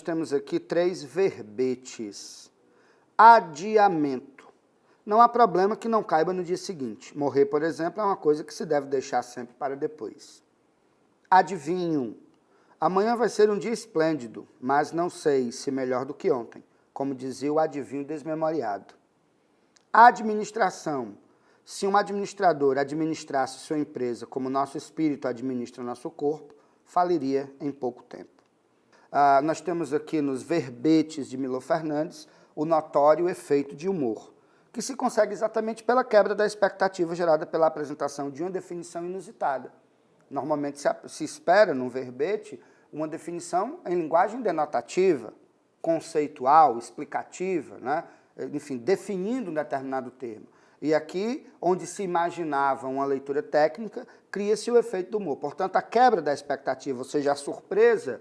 nós temos aqui 3 verbetes. Adiamento. Não há problema que não caiba no dia seguinte. Morrer, por exemplo, é uma coisa que se deve deixar sempre para depois. Adivinho. Amanhã vai ser um dia esplêndido, mas não sei se melhor do que ontem, como dizia o adivinho desmemoriado. Administração. Se um administrador administrasse sua empresa como nosso espírito administra nosso corpo, faliria em pouco tempo. Nós temos aqui nos verbetes de Milor Fernandes o notório efeito de humor, que se consegue exatamente pela quebra da expectativa gerada pela apresentação de uma definição inusitada. Normalmente se espera num verbete uma definição em linguagem denotativa, conceitual, explicativa, né? Enfim, definindo um determinado termo. E aqui, onde se imaginava uma leitura técnica, cria-se o efeito do humor. Portanto, a quebra da expectativa, ou seja, a surpresa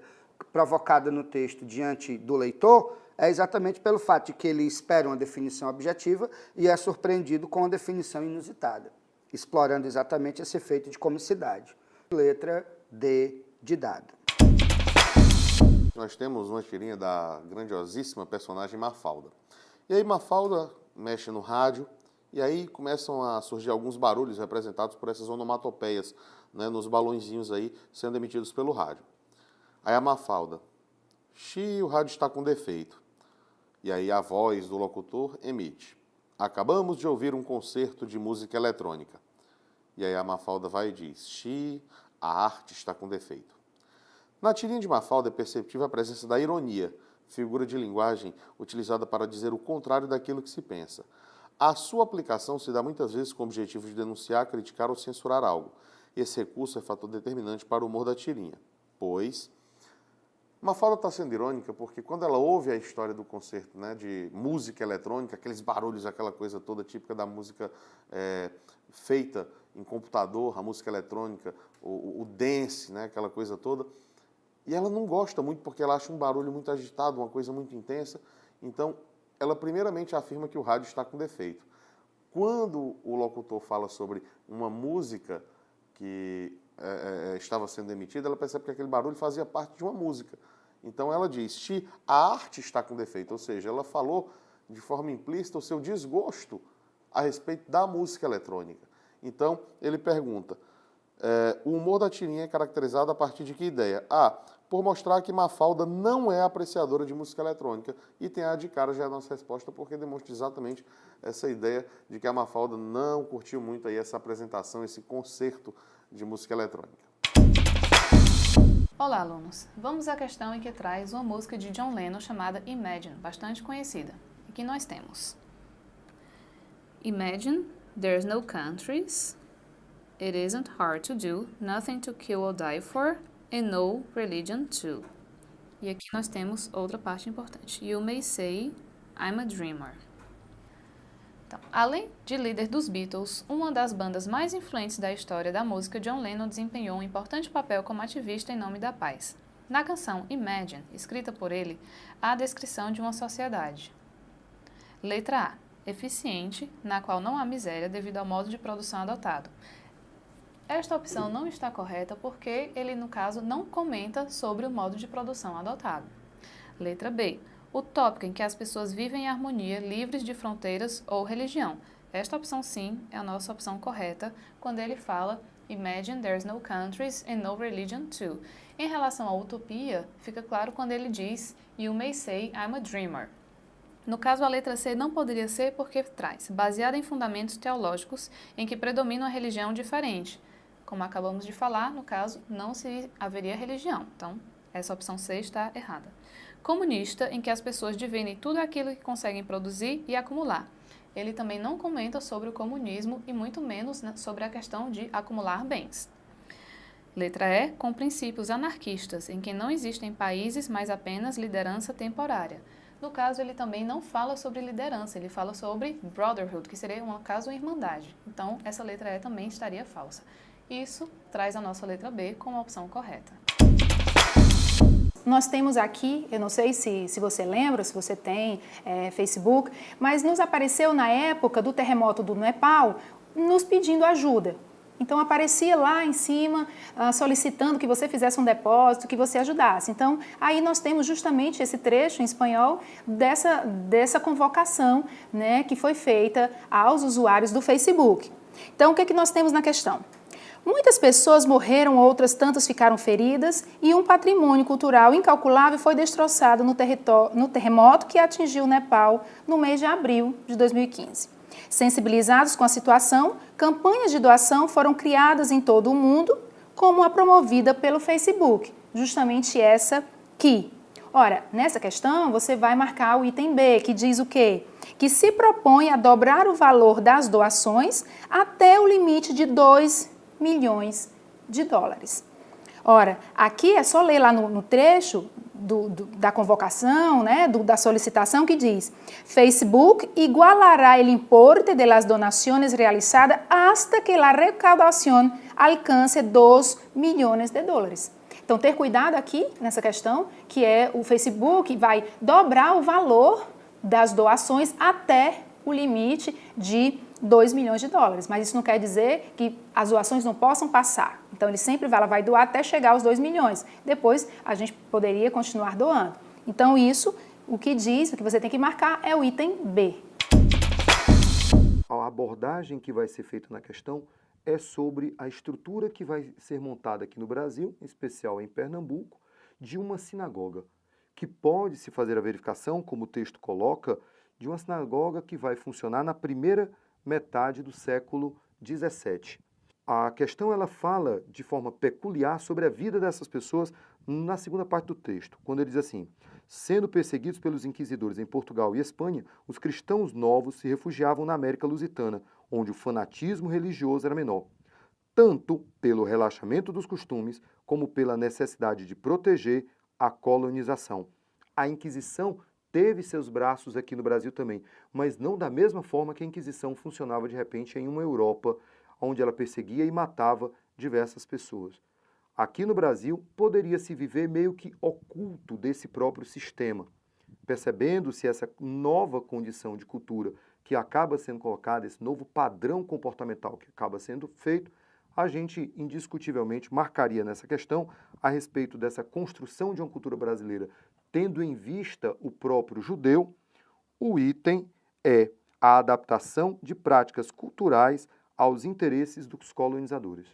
provocada no texto diante do leitor, é exatamente pelo fato de que ele espera uma definição objetiva e é surpreendido com uma definição inusitada, explorando exatamente esse efeito de comicidade. Letra D de dado. Nós temos uma tirinha da grandiosíssima personagem Mafalda. E aí Mafalda mexe no rádio, e aí começam a surgir alguns barulhos representados por essas onomatopeias, né, nos balõezinhos aí sendo emitidos pelo rádio. Aí a Mafalda, o rádio está com defeito. E aí a voz do locutor emite, acabamos de ouvir um concerto de música eletrônica. E aí a Mafalda vai e diz, a arte está com defeito. Na tirinha de Mafalda é perceptível a presença da ironia, figura de linguagem utilizada para dizer o contrário daquilo que se pensa. A sua aplicação se dá muitas vezes com o objetivo de denunciar, criticar ou censurar algo. Esse recurso é fator determinante para o humor da tirinha, pois Mafalda está sendo irônica porque quando ela ouve a história do concerto, né, de música eletrônica, aqueles barulhos, aquela coisa toda típica da música feita em computador, a música eletrônica, o dance, né, aquela coisa toda, e ela não gosta muito porque ela acha um barulho muito agitado, uma coisa muito intensa, então ela primeiramente afirma que o rádio está com defeito. Quando o locutor fala sobre uma música que estava sendo emitida, ela percebe que aquele barulho fazia parte de uma música. Então ela diz, a arte está com defeito, ou seja, ela falou de forma implícita o seu desgosto a respeito da música eletrônica. Então ele pergunta, o humor da tirinha é caracterizado a partir de que ideia? Por mostrar que Mafalda não é apreciadora de música eletrônica. E tem a de cara já a nossa resposta, porque demonstra exatamente essa ideia de que a Mafalda não curtiu muito aí essa apresentação, esse concerto de música eletrônica. Olá, alunos. Vamos à questão em que traz uma música de John Lennon chamada Imagine, bastante conhecida. Aqui nós temos Imagine, there's no countries, it isn't hard to do, nothing to kill or die for, and no religion too. E aqui nós temos outra parte importante. You may say, I'm a dreamer. Então, além de líder dos Beatles, uma das bandas mais influentes da história da música, John Lennon desempenhou um importante papel como ativista em nome da paz. Na canção Imagine, escrita por ele, há a descrição de uma sociedade. Letra A. Eficiente, na qual não há miséria devido ao modo de produção adotado. Esta opção não está correta porque ele, no caso, não comenta sobre o modo de produção adotado. Letra B. Utópica, em que as pessoas vivem em harmonia, livres de fronteiras ou religião. Esta opção, sim, é a nossa opção correta, quando ele fala Imagine there's no countries and no religion too. Em relação à utopia, fica claro quando ele diz You may say I'm a dreamer. No caso, a letra C não poderia ser porque traz, baseada em fundamentos teológicos em que predomina uma religião diferente. Como acabamos de falar, no caso, não se haveria religião. Então, essa opção C está errada. Comunista, em que as pessoas dividem tudo aquilo que conseguem produzir e acumular. Ele também não comenta sobre o comunismo e muito menos sobre a questão de acumular bens. Letra E, com princípios anarquistas, em que não existem países, mas apenas liderança temporária. No caso, ele também não fala sobre liderança, ele fala sobre brotherhood, que seria, no caso, uma irmandade. Então, essa letra E também estaria falsa. Isso traz a nossa letra B como a opção correta. Nós temos aqui, eu não sei se você lembra, se você tem Facebook, mas nos apareceu na época do terremoto do Nepal, nos pedindo ajuda. Então aparecia lá em cima solicitando que você fizesse um depósito, que você ajudasse. Então aí nós temos justamente esse trecho em espanhol dessa convocação, né, que foi feita aos usuários do Facebook. Então o que nós temos na questão? Muitas pessoas morreram, outras tantas ficaram feridas e um patrimônio cultural incalculável foi destroçado no terremoto que atingiu o Nepal no mês de abril de 2015. Sensibilizados com a situação, campanhas de doação foram criadas em todo o mundo, como a promovida pelo Facebook, justamente essa aqui. Ora, nessa questão você vai marcar o item B, que diz o quê? Que se propõe a dobrar o valor das doações até o limite de 2 milhões de dólares. Ora, aqui é só ler lá no trecho da convocação, né, da solicitação, que diz: Facebook igualará o importe de las donaciones realizadas hasta que la recaudación alcance 2 milhões de dólares. Então, ter cuidado aqui nessa questão, que é o Facebook vai dobrar o valor das doações até o limite de 2 milhões de dólares, mas isso não quer dizer que as doações não possam passar. Então, ele sempre vai doar até chegar aos 2 milhões. Depois, a gente poderia continuar doando. Então, isso, o que diz, o que você tem que marcar é o item B. A abordagem que vai ser feita na questão é sobre a estrutura que vai ser montada aqui no Brasil, em especial em Pernambuco, de uma sinagoga, que pode se fazer a verificação, como o texto coloca, de uma sinagoga que vai funcionar na primeira metade do século XVII. A questão ela fala de forma peculiar sobre a vida dessas pessoas na segunda parte do texto, quando ele diz assim: sendo perseguidos pelos inquisidores em Portugal e Espanha, os cristãos novos se refugiavam na América Lusitana, onde o fanatismo religioso era menor, tanto pelo relaxamento dos costumes como pela necessidade de proteger a colonização. A Inquisição teve seus braços aqui no Brasil também, mas não da mesma forma que a Inquisição funcionava de repente em uma Europa, onde ela perseguia e matava diversas pessoas. Aqui no Brasil, poderia-se viver meio que oculto desse próprio sistema, percebendo-se essa nova condição de cultura que acaba sendo colocada, esse novo padrão comportamental que acaba sendo feito, a gente indiscutivelmente marcaria nessa questão a respeito dessa construção de uma cultura brasileira, tendo em vista o próprio judeu. O item é a adaptação de práticas culturais aos interesses dos colonizadores.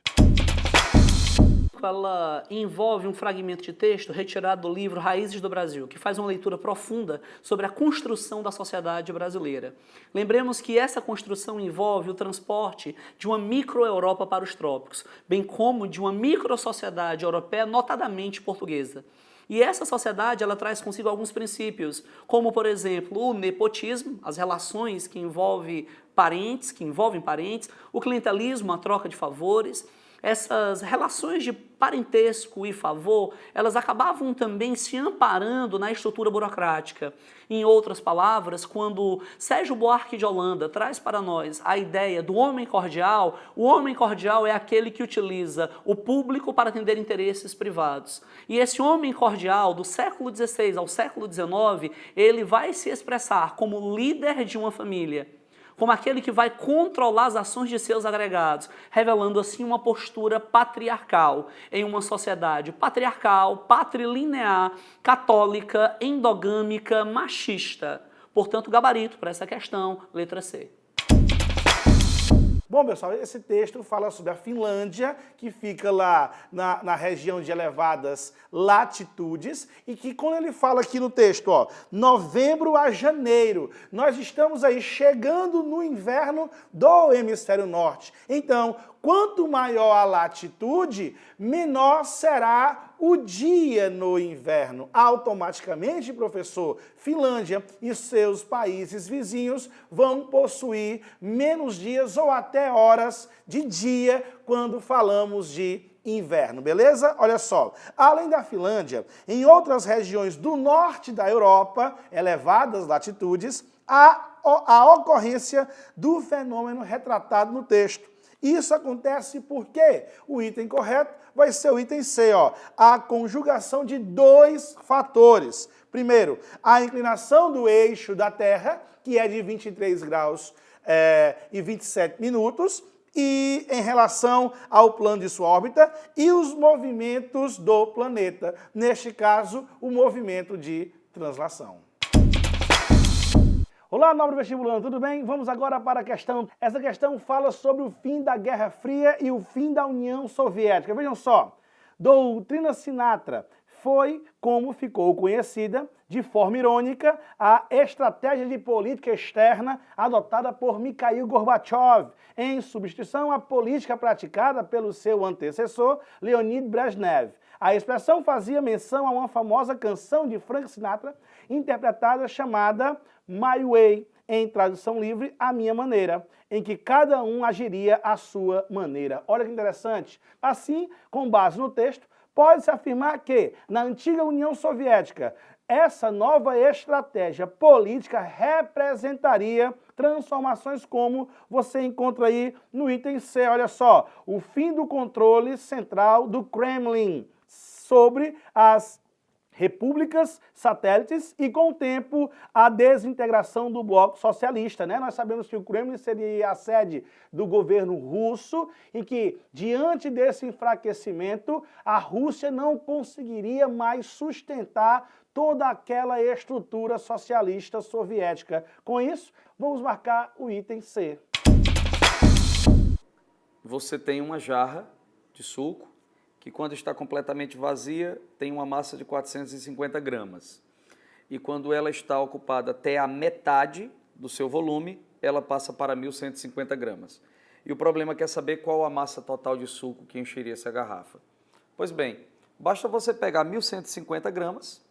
Ela envolve um fragmento de texto retirado do livro Raízes do Brasil, que faz uma leitura profunda sobre a construção da sociedade brasileira. Lembremos que essa construção envolve o transporte de uma micro-Europa para os trópicos, bem como de uma micro-sociedade europeia, notadamente portuguesa. E essa sociedade ela traz consigo alguns princípios, como, por exemplo, o nepotismo, as relações que envolvem parentes, o clientelismo, a troca de favores. Essas relações de parentesco e favor, elas acabavam também se amparando na estrutura burocrática. Em outras palavras, quando Sérgio Buarque de Holanda traz para nós a ideia do homem cordial, o homem cordial é aquele que utiliza o público para atender interesses privados. E esse homem cordial, do século XVI ao século XIX, ele vai se expressar como líder de uma família, como aquele que vai controlar as ações de seus agregados, revelando assim uma postura patriarcal em uma sociedade patriarcal, patrilinear, católica, endogâmica, machista. Portanto, gabarito para essa questão, letra C. Bom, pessoal, esse texto fala sobre a Finlândia, que fica lá na região de elevadas latitudes, e que quando ele fala aqui no texto, ó, novembro a janeiro, nós estamos aí chegando no inverno do hemisfério norte. Então, quanto maior a latitude, menor será o dia no inverno. Automaticamente, professor, Finlândia e seus países vizinhos vão possuir menos dias ou até horas de dia quando falamos de inverno, beleza? Olha só, além da Finlândia, em outras regiões do norte da Europa, elevadas latitudes, há a ocorrência do fenômeno retratado no texto. Isso acontece porque o item correto vai ser o item C, ó, a conjugação de dois fatores. Primeiro, a inclinação do eixo da Terra, que é de 23 graus e 27 minutos, e em relação ao plano de sua órbita e os movimentos do planeta. Neste caso, o movimento de translação. Olá, nobre vestibulando, tudo bem? Vamos agora para a questão. Essa questão fala sobre o fim da Guerra Fria e o fim da União Soviética. Vejam só, doutrina Sinatra foi, como ficou conhecida, de forma irônica, a estratégia de política externa adotada por Mikhail Gorbachev, em substituição à política praticada pelo seu antecessor, Leonid Brezhnev. A expressão fazia menção a uma famosa canção de Frank Sinatra, interpretada chamada My Way, em tradução livre, A Minha Maneira, em que cada um agiria à sua maneira. Olha que interessante. Assim, com base no texto, pode-se afirmar que, na antiga União Soviética, essa nova estratégia política representaria transformações como você encontra aí no item C, olha só, o fim do controle central do Kremlin sobre as repúblicas satélites e, com o tempo, a desintegração do bloco socialista, né? Nós sabemos que o Kremlin seria a sede do governo russo e que, diante desse enfraquecimento, a Rússia não conseguiria mais sustentar toda aquela estrutura socialista soviética. Com isso, vamos marcar o item C. Você tem uma jarra de suco que, quando está completamente vazia, tem uma massa de 450 gramas. E quando ela está ocupada até a metade do seu volume, ela passa para 1.150 gramas. E o problema é saber qual a massa total de suco que encheria essa garrafa. Pois bem, basta você pegar 1.150 gramas,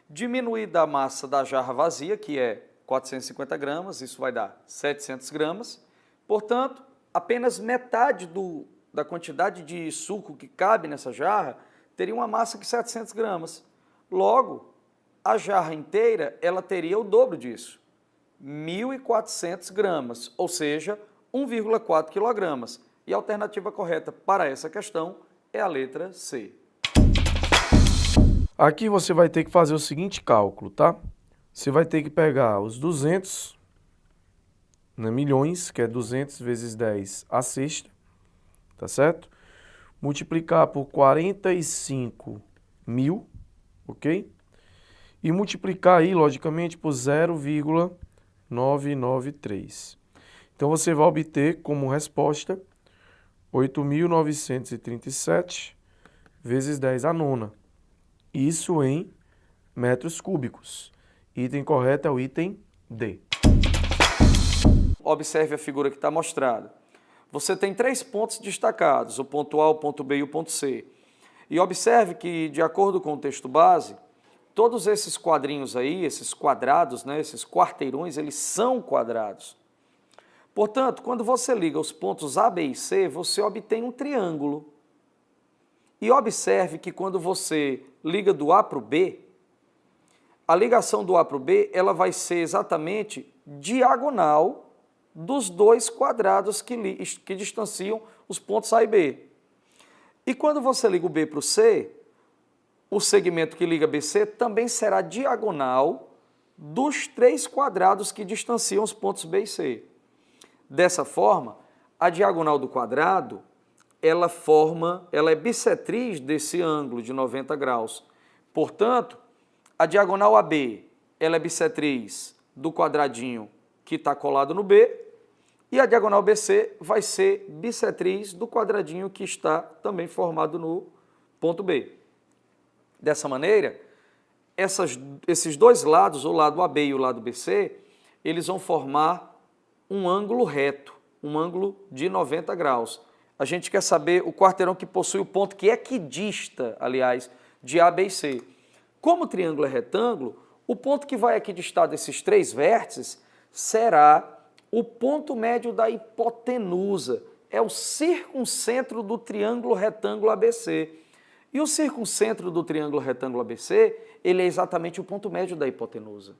diminuir da massa da jarra vazia, que é 450 gramas, isso vai dar 700 gramas. Portanto, apenas metade da quantidade de suco que cabe nessa jarra teria uma massa de 700 gramas. Logo, a jarra inteira ela teria o dobro disso, 1.400 gramas, ou seja, 1,4 quilogramas. E a alternativa correta para essa questão é a letra C. Aqui você vai ter que fazer o seguinte cálculo, tá? Você vai ter que pegar os 200 milhões, que é 200 vezes 10 à sexta, tá certo? Multiplicar por 45 mil, ok? E multiplicar aí, logicamente, por 0,993. Então, você vai obter como resposta 8.937 vezes 10 à nona. Isso em metros cúbicos. Item correto é o item D. Observe a figura que está mostrada. Você tem 3 pontos destacados, o ponto A, o ponto B e o ponto C. E observe que, de acordo com o texto base, todos esses quadrinhos aí, esses quadrados, né, esses quarteirões, eles são quadrados. Portanto, quando você liga os pontos A, B e C, você obtém um triângulo. E observe que quando você liga do A para o B, a ligação do A para o B ela vai ser exatamente diagonal dos 2 quadrados que distanciam os pontos A e B. E quando você liga o B para o C, o segmento que liga BC também será diagonal dos 3 quadrados que distanciam os pontos B e C. Dessa forma, a diagonal do quadrado, ela é bissetriz desse ângulo de 90 graus. Portanto, a diagonal AB, ela é bissetriz do quadradinho que está colado no B, e a diagonal BC vai ser bissetriz do quadradinho que está também formado no ponto B. Dessa maneira, esses 2 lados, o lado AB e o lado BC, eles vão formar um ângulo reto, um ângulo de 90 graus. A gente quer saber o quarteirão que possui o ponto que é equidista, aliás, de A, B e C. Como o triângulo é retângulo, o ponto que vai equidistar desses 3 vértices será o ponto médio da hipotenusa. É o circuncentro do triângulo retângulo ABC. E o circuncentro do triângulo retângulo ABC, ele é exatamente o ponto médio da hipotenusa.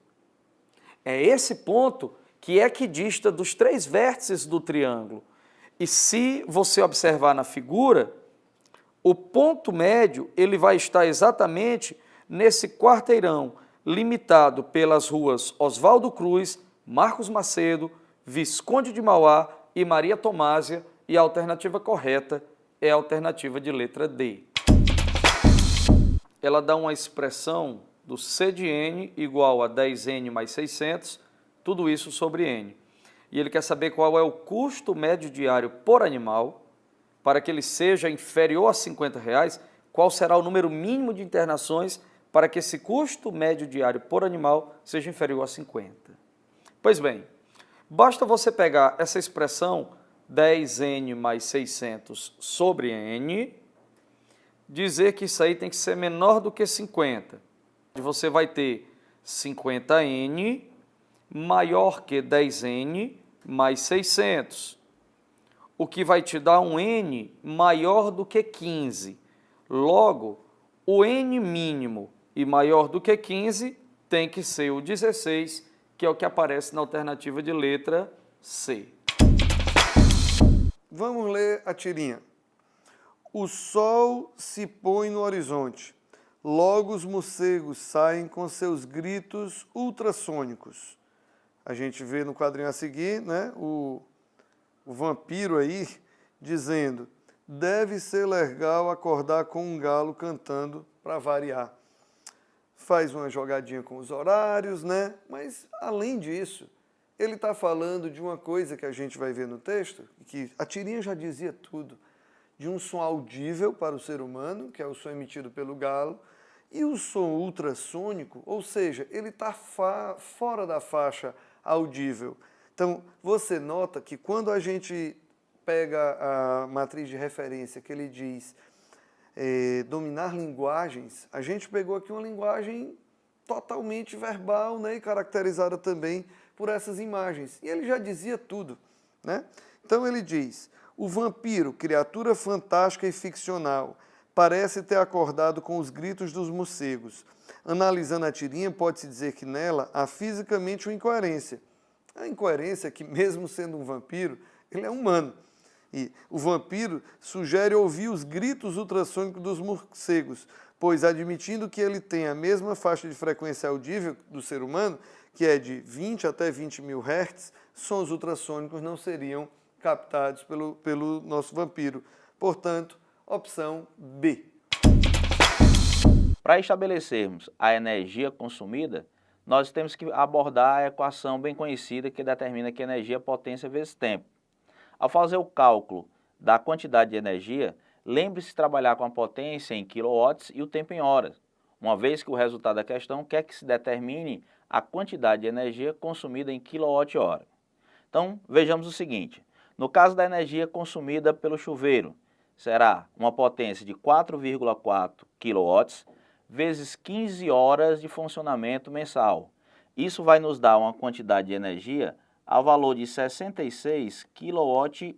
É esse ponto que é equidista dos 3 vértices do triângulo. E se você observar na figura, o ponto médio ele vai estar exatamente nesse quarteirão, limitado pelas ruas Oswaldo Cruz, Marcos Macedo, Visconde de Mauá e Maria Tomásia, E a alternativa correta é a alternativa de letra D. Ela dá uma expressão do C de N igual a 10N mais 600, tudo isso sobre N. E ele quer saber qual é o custo médio diário por animal, para que ele seja inferior a R$50, qual será o número mínimo de internações para que esse custo médio diário por animal seja inferior a 50. Pois bem, basta você pegar essa expressão 10N mais 600 sobre N, dizer que isso aí tem que ser menor do que 50. Você vai ter 50N maior que 10N mais 600, o que vai te dar um N maior do que 15. Logo, o N mínimo e maior do que 15 tem que ser o 16, que é o que aparece na alternativa de letra C. Vamos ler a tirinha. O sol se põe no horizonte. Logo os morcegos saem com seus gritos ultrassônicos. A gente vê no quadrinho a seguir, né, o vampiro aí dizendo: deve ser legal acordar com um galo cantando para variar. Faz uma jogadinha com os horários, né? Mas, além disso, ele está falando de uma coisa que a gente vai ver no texto, que a tirinha já dizia tudo, de um som audível para o ser humano, que é o som emitido pelo galo, e o som ultrassônico, ou seja, ele está fora da faixa audível. Então, você nota que quando a gente pega a matriz de referência que ele diz dominar linguagens, a gente pegou aqui uma linguagem totalmente verbal, né, e caracterizada também por essas imagens. E ele já dizia tudo, né? Então ele diz: o vampiro, criatura fantástica e ficcional, parece ter acordado com os gritos dos morcegos. Analisando a tirinha, pode-se dizer que nela há fisicamente uma incoerência. A incoerência é que, mesmo sendo um vampiro, ele é humano. E o vampiro sugere ouvir os gritos ultrassônicos dos morcegos, pois, admitindo que ele tem a mesma faixa de frequência audível do ser humano, que é de 20 até 20 mil Hz, sons ultrassônicos não seriam captados pelo nosso vampiro. Portanto, opção B. Para estabelecermos a energia consumida, nós temos que abordar a equação bem conhecida que determina que energia é potência vezes tempo. Ao fazer o cálculo da quantidade de energia, lembre-se de trabalhar com a potência em quilowatts e o tempo em horas, uma vez que o resultado da questão quer que se determine a quantidade de energia consumida em quilowatt-hora. Então, vejamos o seguinte: no caso da energia consumida pelo chuveiro, será uma potência de 4,4 kW vezes 15 horas de funcionamento mensal. Isso vai nos dar uma quantidade de energia ao valor de 66 kWh.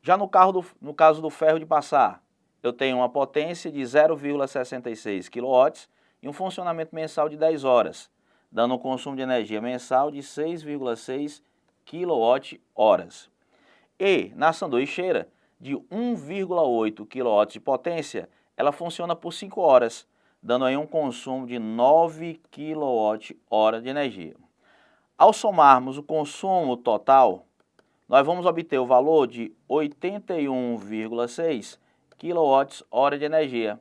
Já no caso do ferro de passar, eu tenho uma potência de 0,66 kW e um funcionamento mensal de 10 horas, dando um consumo de energia mensal de 6,6 kWh. E na sanduicheira, de 1,8 kW de potência, ela funciona por 5 horas, dando aí um consumo de 9 kWh de energia. Ao somarmos o consumo total, nós vamos obter o valor de 81,6 kWh de energia,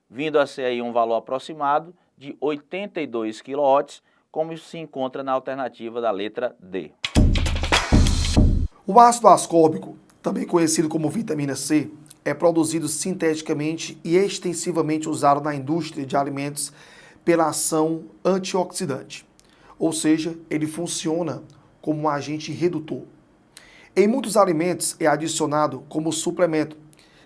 vindo a ser aí um valor aproximado de 82 kW, como se encontra na alternativa da letra D. O ácido ascórbico, também conhecido como vitamina C, é produzido sinteticamente e extensivamente usado na indústria de alimentos pela ação antioxidante, ou seja, ele funciona como um agente redutor. Em muitos alimentos é adicionado como suplemento,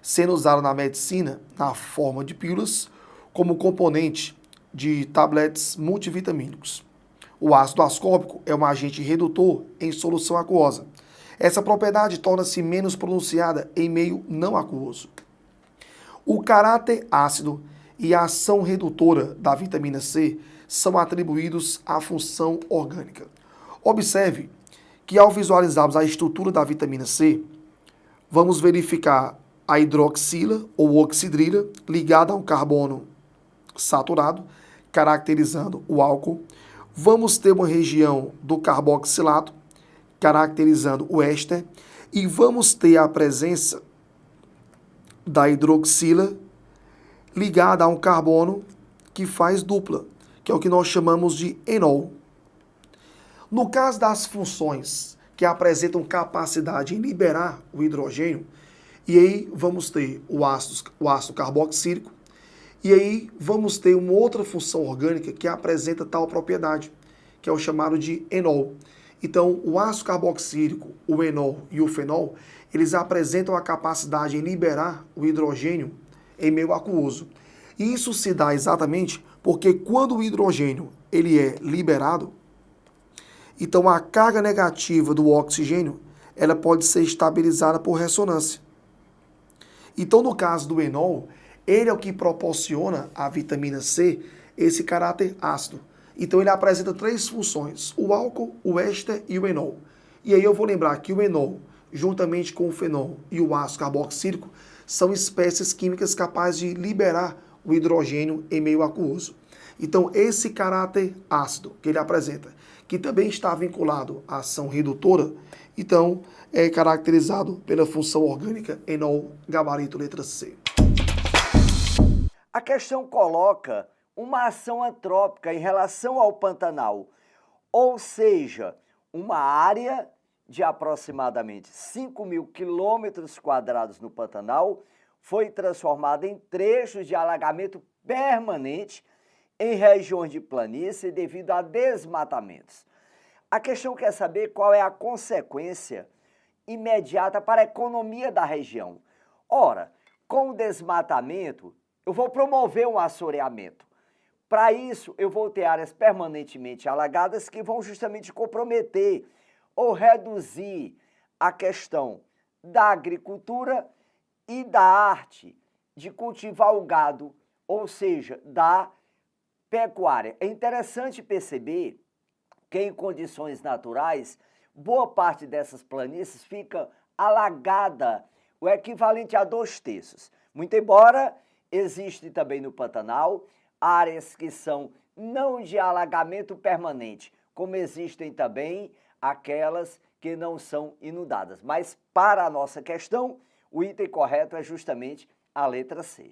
sendo usado na medicina na forma de pílulas, como componente de tabletes multivitamínicos. O ácido ascórbico é um agente redutor em solução aquosa. Essa propriedade torna-se menos pronunciada em meio não aquoso. O caráter ácido e a ação redutora da vitamina C são atribuídos à função orgânica. Observe que ao visualizarmos a estrutura da vitamina C, vamos verificar a hidroxila ou oxidrila ligada a um carbono saturado, caracterizando o álcool. Vamos ter uma região do carboxilato, caracterizando o éster, e vamos ter a presença da hidroxila ligada a um carbono que faz dupla, que é o que nós chamamos de enol. No caso das funções que apresentam capacidade em liberar o hidrogênio, e aí vamos ter o ácido carboxílico, e aí vamos ter uma outra função orgânica que apresenta tal propriedade, que é o chamado de enol. Então, o ácido carboxílico, o enol e o fenol, eles apresentam a capacidade em liberar o hidrogênio em meio aquoso. E isso se dá exatamente porque quando o hidrogênio ele é liberado, então a carga negativa do oxigênio ela pode ser estabilizada por ressonância. Então, no caso do enol, ele é o que proporciona à vitamina C esse caráter ácido. Então, ele apresenta 3 funções, o álcool, o éster e o enol. E aí eu vou lembrar que o enol, juntamente com o fenol e o ácido carboxílico, são espécies químicas capazes de liberar o hidrogênio em meio aquoso. Então, esse caráter ácido que ele apresenta, que também está vinculado à ação redutora, então é caracterizado pela função orgânica enol gabarito letra C. A questão coloca uma ação antrópica em relação ao Pantanal, ou seja, uma área de aproximadamente 5.000 quilômetros quadrados no Pantanal foi transformada em trechos de alagamento permanente em regiões de planície devido a desmatamentos. A questão quer saber qual é a consequência imediata para a economia da região. Ora, com o desmatamento, eu vou promover um assoreamento. Para isso, eu vou ter áreas permanentemente alagadas que vão justamente comprometer ou reduzir a questão da agricultura e da arte de cultivar o gado, ou seja, da pecuária. É interessante perceber que em condições naturais, boa parte dessas planícies fica alagada, o equivalente a 2/3. Muito embora existe também no Pantanal áreas que são não de alagamento permanente, como existem também aquelas que não são inundadas. Mas para a nossa questão, o item correto é justamente a letra C.